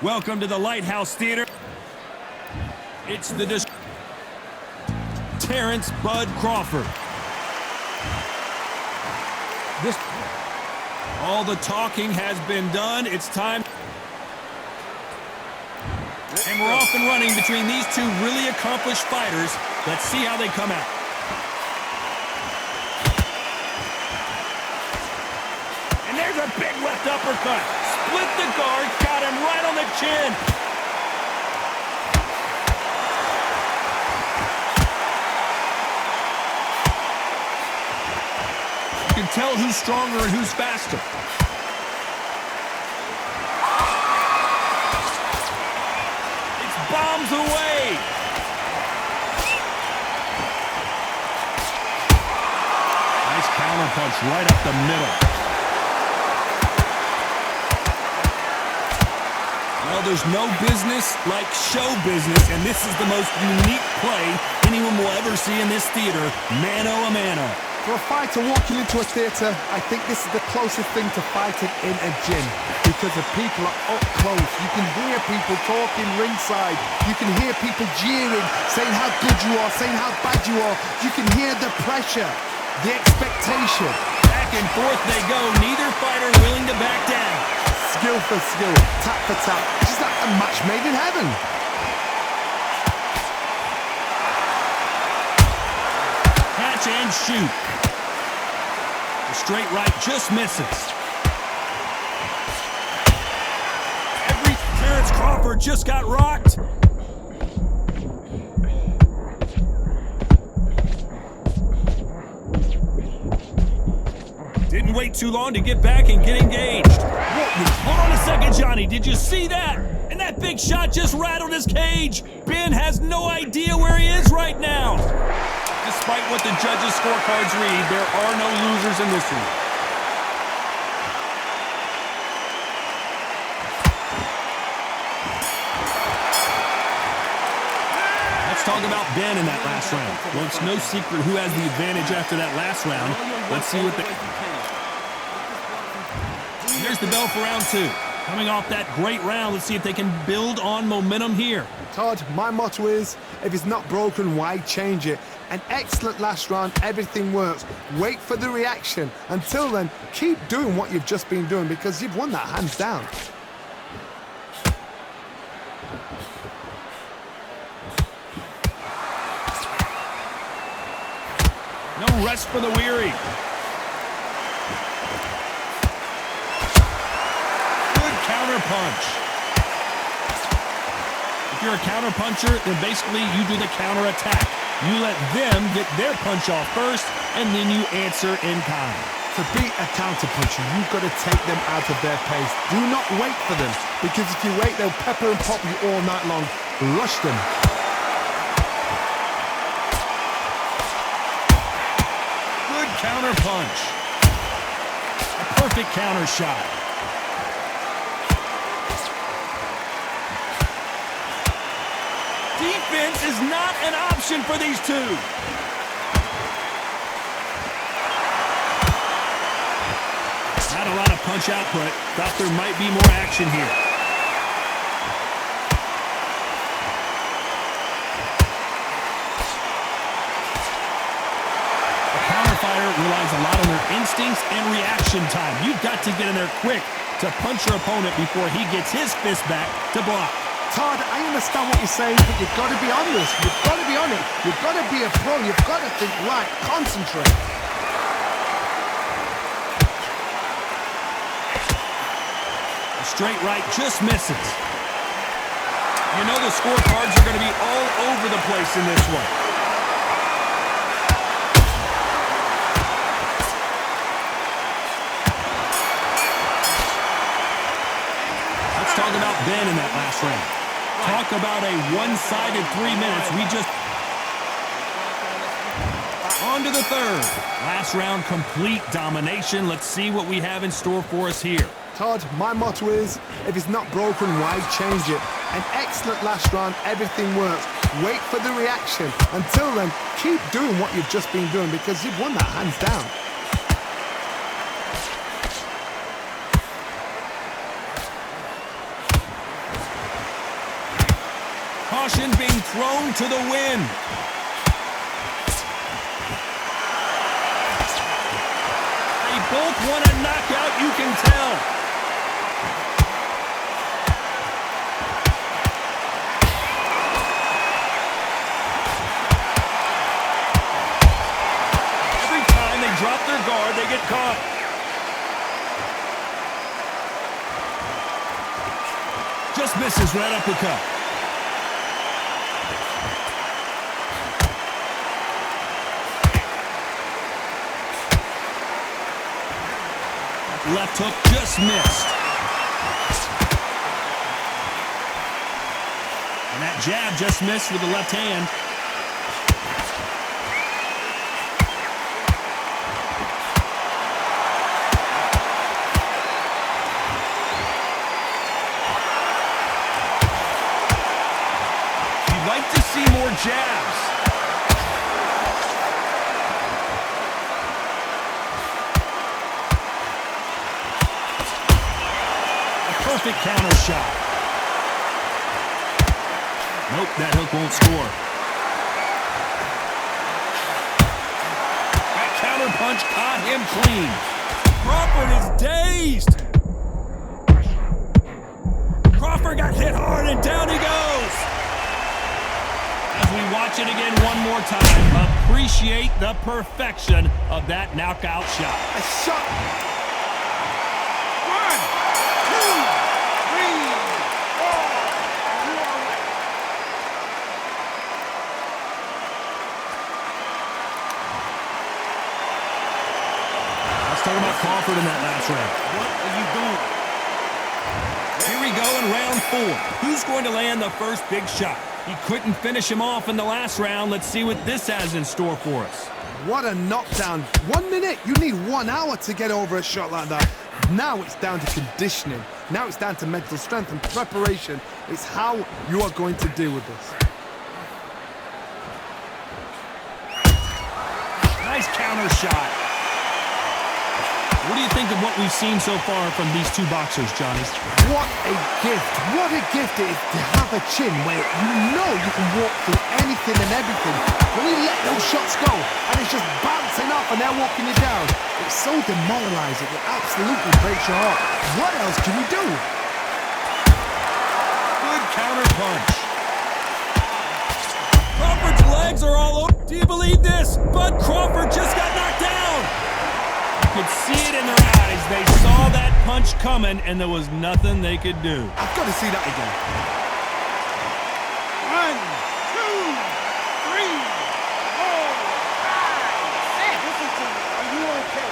Welcome to the Lighthouse Theater. It's the Terrence Bud Crawford. All the talking has been done. It's time. And we're off and running between these two really accomplished fighters. Let's see how they come out. And there's a big left uppercut. Split the guard, got him right on the chin. You can tell who's stronger and who's faster. It's bombs away. Nice counter punch right up the middle. Well, there's no business like show business, and this is the most unique play anyone will ever see in this theater, mano-a-mano. For a fighter walking into a theater, I think this is the closest thing to fighting in a gym, because the people are up close. You can hear people talking ringside. You can hear people jeering, saying how good you are, saying how bad you are. You can hear the pressure, the expectation. Back and forth they go, neither fighter willing to back down. Skill for skill, tap for tap. It's just like a match made in heaven. Catch and shoot. The straight right just misses. Terrence Crawford just got rocked. Didn't wait too long to get back and get engaged. Hold on a second, Johnny. Did you see that? And that big shot just rattled his cage. Ben has no idea where he is right now. Despite what the judges' scorecards read, there are no losers in this one. Let's talk about Ben in that last round. Well, it's no secret who has the advantage after that last round. Let's see what Here's the bell for round two. Coming off that great round, let's see if they can build on momentum here. Todd, my motto is, if it's not broken, why change it? An excellent last round, everything works. Wait for the reaction. Until then, keep doing what you've just been doing, because you've won that hands down. No rest for the weary. Counter punch. If you're a counter puncher, then basically you do the counter attack. You let them get their punch off first, and then you answer in kind. To beat a counter puncher, you've got to take them out of their pace. Do not wait for them, because if you wait, they'll pepper and pop you all night long. Rush them. Good counter punch. A perfect counter shot. Defense is not an option for these two. Not a lot of punch output. Thought there might be more action here. A counter fighter relies a lot on their instincts and reaction time. You've got to get in there quick to punch your opponent before he gets his fist back to block. Todd, I understand what you're saying, but you've got to be on this. You've got to be on it. You've got to be a pro. You've got to think right. Concentrate. A straight right just misses. You know the scorecards are going to be all over the place in this one. Let's talk about Ben in that last round. Talk about a one-sided 3 minutes. We just... On to the third. Last round, complete domination. Let's see what we have in store for us here. Todd, my motto is, if it's not broken, why change it? An excellent last round, everything works. Wait for the reaction. Until then, keep doing what you've just been doing, because you've won that hands down. thrown to the wind. They both want a knockout, you can tell. Every time they drop their guard, they get caught. Just misses right uppercut. Left hook just missed. And that jab just missed with the left hand. You'd like to see more jabs. Perfect counter shot. Nope, that hook won't score. That counter punch caught him clean. Crawford is dazed. Crawford got hit hard and down he goes. As we watch it again one more time, appreciate the perfection of that knockout shot. A shot. Let's talk about Crawford in that last round. What are you doing? Here we go in round 4. Who's going to land the first big shot? He couldn't finish him off in the last round. Let's see what this has in store for us. What a knockdown. 1 minute, you need 1 hour to get over a shot like that. Now it's down to conditioning. Now it's down to mental strength and preparation. It's how you are going to deal with this. Nice counter shot. What do you think of what we've seen so far from these two boxers, Johnny? What a gift. What a gift it is to have a chin where you know you can walk through anything and everything. When you let those shots go and it's just bouncing off and they're walking you down, it's so demoralizing. It absolutely breaks your heart. What else can you do? Good counter punch. Crawford's legs are all over. Do you believe this? Bud Crawford just got knocked down. You could see it in their eyes. They saw that punch coming, and there was nothing they could do. I've got to see that again. 1, 2, 3, 4, 5, 6. Listen to me. Are you okay?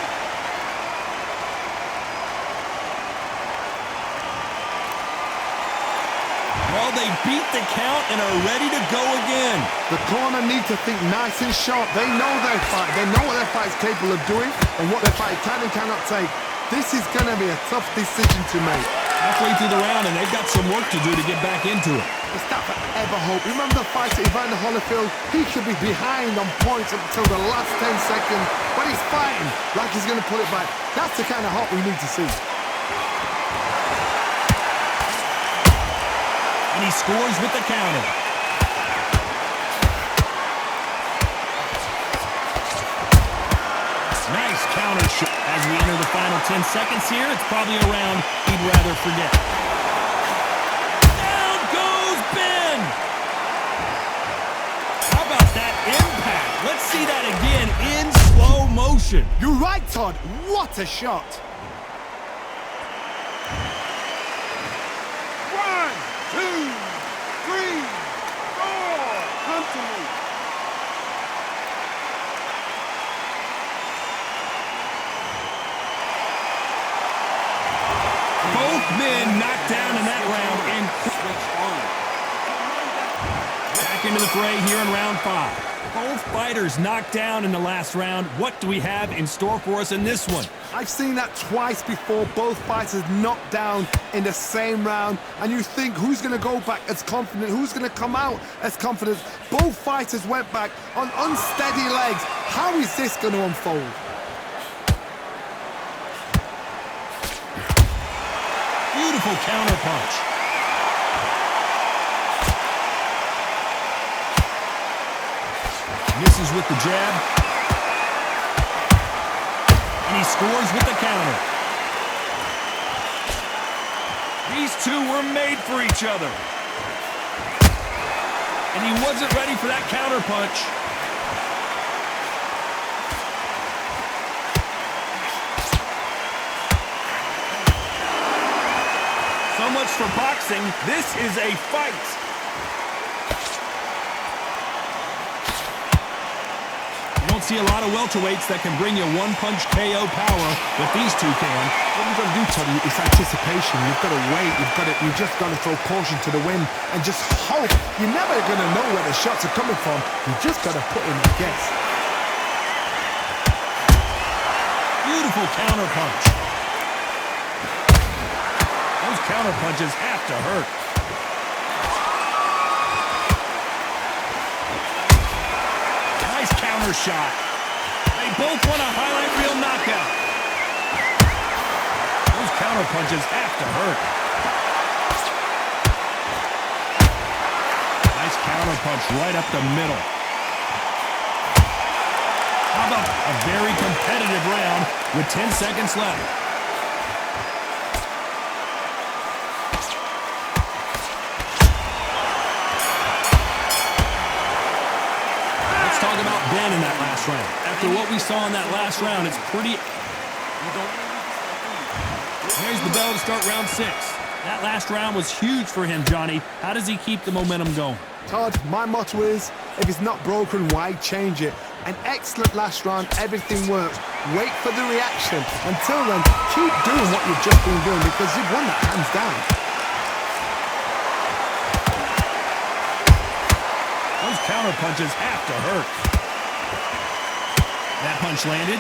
Well, they beat the count and are ready to go again. The corner need to think nice and sharp. They know their fight. They know what their fight is capable of doing and what their fight can and cannot take. This is going to be a tough decision to make. Halfway through the round, and they've got some work to do to get back into it. It's that forever hope. Remember the fight at Evander Holyfield? He could be behind on points until the last 10 seconds, but he's fighting like he's going to pull it back. That's the kind of hope we need to see. And he scores with the counter. Nice counter shot. As we enter the final 10 seconds here, it's probably a round he'd rather forget. Down goes Ben! How about that impact? Let's see that again in slow motion. You're right, Todd. What a shot. 1, 2, 3, 4. Come to me. Both men knocked down in that round and switched on. Back into the fray here in round 5. Both fighters knocked down in the last round. What do we have in store for us in this one? I've seen that twice before. Both fighters knocked down in the same round. And you think, who's going to go back as confident? Who's going to come out as confident? Both fighters went back on unsteady legs. How is this going to unfold? Beautiful counter punch. Misses with the jab. And he scores with the counter. These two were made for each other. And he wasn't ready for that counter punch. So much for boxing. This is a fight. You don't see a lot of welterweights that can bring you one-punch KO power, but these two can. What you've got to do, Toddy, is anticipation. You've got to wait. You just got to throw caution to the wind and just hope. You're never going to know where the shots are coming from. You just got to put in a guess. Beautiful counter punch. Those counter punches have to hurt. Nice counter shot. They both want a highlight reel knockout. Those counter punches have to hurt. Nice counter punch right up the middle. How about a very competitive round with 10 seconds left? Talk about Ben in that last round. After what we saw in that last round, it's pretty... Here's the bell to start round 6. That last round was huge for him, Johnny. How does he keep the momentum going? Todd, my motto is, if it's not broken, why change it? An excellent last round, everything works. Wait for the reaction. Until then, keep doing what you've just been doing because you've won that hands down. Those counter punches have to hurt. That punch landed.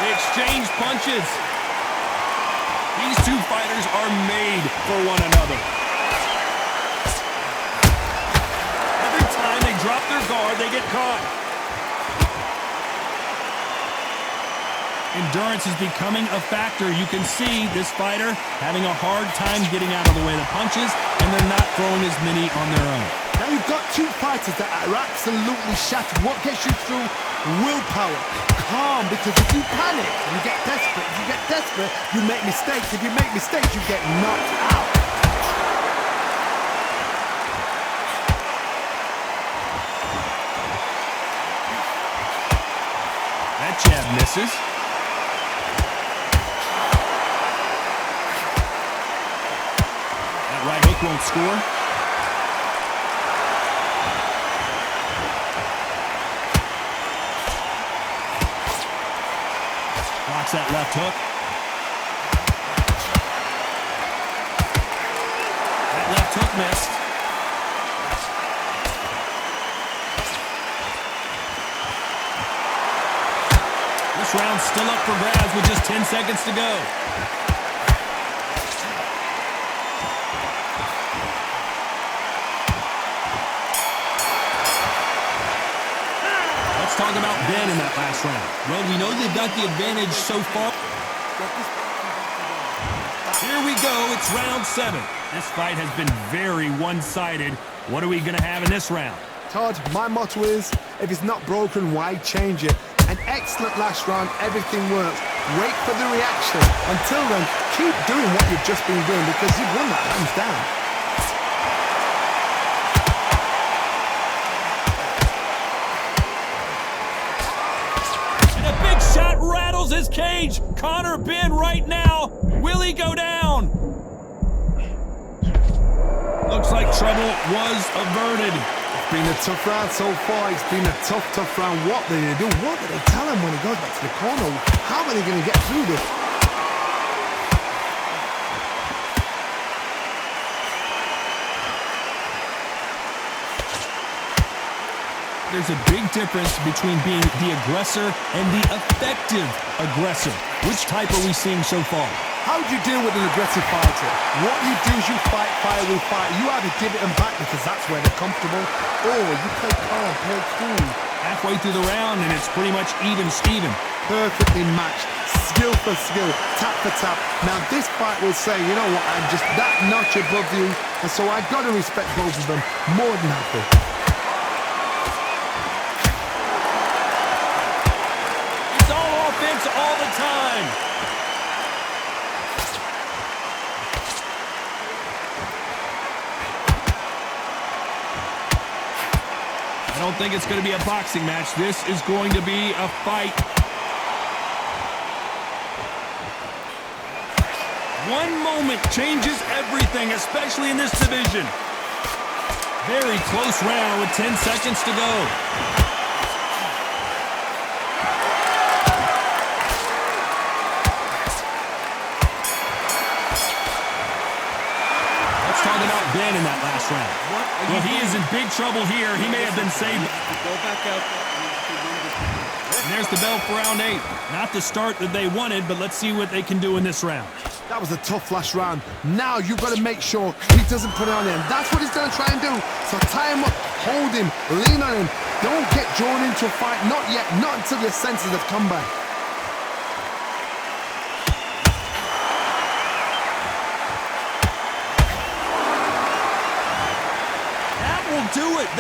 They exchanged punches. These two fighters are made for one another. Every time they drop their guard, they get caught. Endurance is becoming a factor. You can see this fighter having a hard time getting out of the way of the punches, and they're not throwing as many on their own. Now you've got two fighters that are absolutely shattered. What gets you through? Willpower. Calm, because if you panic, you get desperate. If you get desperate, you make mistakes. If you make mistakes, you get knocked out. That jab misses. Right hook won't score. Blocks that left hook. That left hook missed. This round's still up for grabs with just 10 seconds to go. Talk about Ben in that last round. Well, we know they've got the advantage so far. Here we go. It's round 7. This fight has been very one-sided. What are we going to have in this round? Todd, my motto is, if it's not broken, why change it? An excellent last round, everything works. Wait for the reaction. Until then, keep doing what you've just been doing because you've won that hands down. Shot rattles his cage. Connor Benn right now. Will he go down? Looks like trouble was averted. It's been a tough round so far. It's been a tough round. What did they do? What did they tell him when he goes back to the corner? How are they going to get through this? There's a big difference between being the aggressor and the effective aggressor. Which type are we seeing so far? How do you deal with an aggressive fighter? What you do is you fight fire with fire. You either give it them back because that's where they're comfortable, or you play calm, play cool. Halfway through the round, and it's pretty much even Steven. Perfectly matched, skill for skill, tap for tap. Now this fight will say, you know what, I'm just that notch above you, and so I've got to respect both of them more than happy. It's all offense all the time. I don't think it's going to be a boxing match. This is going to be a fight. One moment changes everything, especially in this division. Very close round with 10 seconds to go. Let's talk about Ben in that last round. Well, he is in big trouble here. He may have been saved. Go back out there. And there's the bell for round 8. Not the start that they wanted, but let's see what they can do in this round. That was a tough last round. Now you've got to make sure he doesn't put it on him. That's what he's going to try and do. So tie him up, hold him, lean on him. Don't get drawn into a fight. Not yet. Not until your senses have come back. That will do it.